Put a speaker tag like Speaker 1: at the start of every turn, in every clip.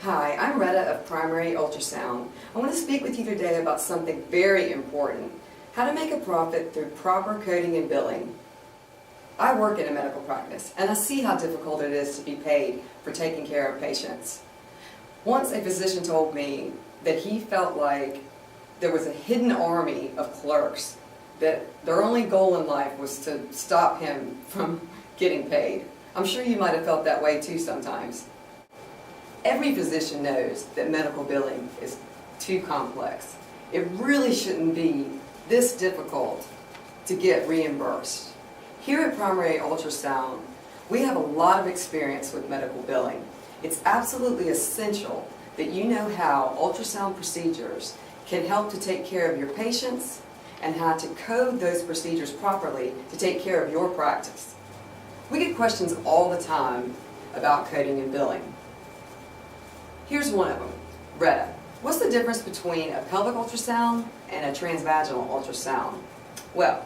Speaker 1: Hi, I'm Retta of Primary Ultrasound. I want to speak with you today about something very important, how to make a profit through proper coding and billing. I work in a medical practice, and I see how difficult it is to be paid for taking care of patients. Once a physician told me that he felt like there was a hidden army of clerks, that their only goal in life was to stop him from getting paid. I'm sure you might have felt that way too sometimes. Every physician knows that medical billing is too complex. It really shouldn't be this difficult to get reimbursed. Here at Primary Ultrasound, we have a lot of experience with medical billing. It's absolutely essential that you know how ultrasound procedures can help to take care of your patients and how to code those procedures properly to take care of your practice. We get questions all the time about coding and billing. Here's one of them. Retta, what's the difference between a pelvic ultrasound and a transvaginal ultrasound? Well,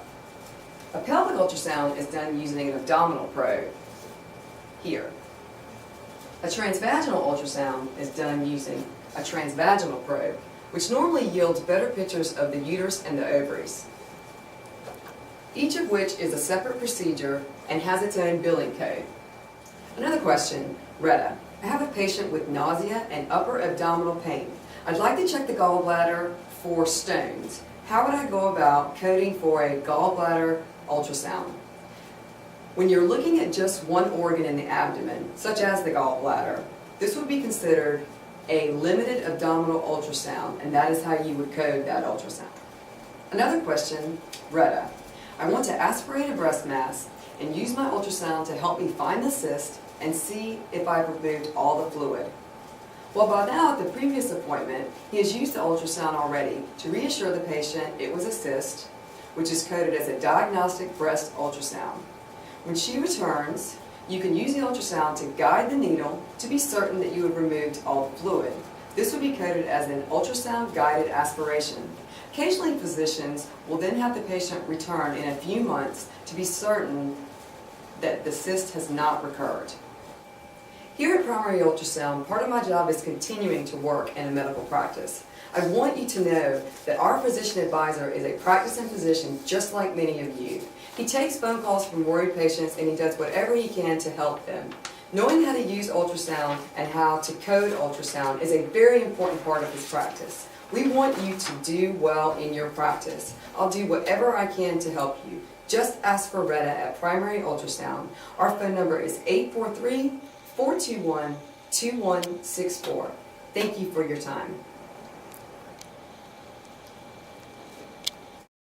Speaker 1: a pelvic ultrasound is done using an abdominal probe, here. A transvaginal ultrasound is done using a transvaginal probe, which normally yields better pictures of the uterus and the ovaries, each of which is a separate procedure and has its own billing code. Another question, Retta, I have a patient with nausea and upper abdominal pain. I'd like to check the gallbladder for stones. How would I go about coding for a gallbladder ultrasound? When you're looking at just one organ in the abdomen, such as the gallbladder, this would be considered a limited abdominal ultrasound, and that is how you would code that ultrasound. Another question, Retta, I want to aspirate a breast mass and use my ultrasound to help me find the cyst and see if I've removed all the fluid. Well, by now at the previous appointment, he has used the ultrasound already to reassure the patient it was a cyst, which is coded as a diagnostic breast ultrasound. When she returns, you can use the ultrasound to guide the needle to be certain that you have removed all the fluid. This would be coded as an ultrasound-guided aspiration. Occasionally, physicians will then have the patient return in a few months to be certain that the cyst has not recurred. Here at Primary Ultrasound, part of my job is continuing to work in a medical practice. I want you to know that our physician advisor is a practicing physician just like many of you. He takes phone calls from worried patients and he does whatever he can to help them. Knowing how to use ultrasound and how to code ultrasound is a very important part of his practice. We want you to do well in your practice. I'll do whatever I can to help you. Just ask for Retta at Primary Ultrasound. Our phone number is 843-421-2164. Thank you for your time.